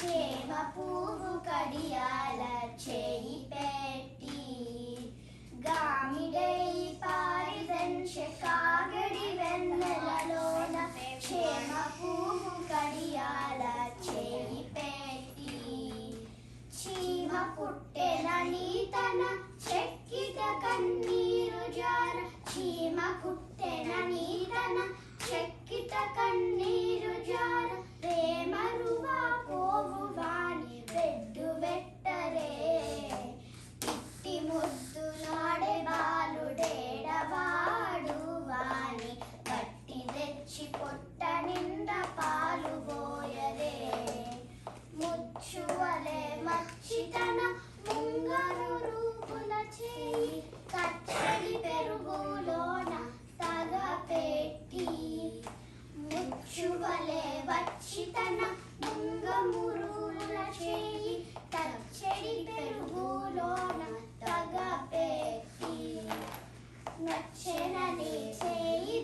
చేమ పువ్వు కడియాల చేయి పెట్టి గామిడై పారిదంచె కాగడి వెన్నెలలోన చేమ పువ్వు కడియాల చేయి పెట్టి చీమ పుట్టెనని తన చెక్కిట కన్నీరు జార చీమ పుట్టెనని తన చెక్కిట కన్నీరు జార ప్రేమరువా పోవు వాని వెడ్డు వెట్టరే పిట్టి ముద్దులాడే బాలుడేడవాడు వాని పట్టి తెచ్చి పొట్ట నిండా పాలు పోయరే ముచ్చువలే మచ్చితన ముంగరు రూపుల చేయి కచ్చడి పెరుగులోన తగ పెట్టి ముచ్చువలే వచ్చితన ముంగమురుల చేయి కచ్చడి పెరుగులోన తగ పెట్టి నచ్చెనని చేయి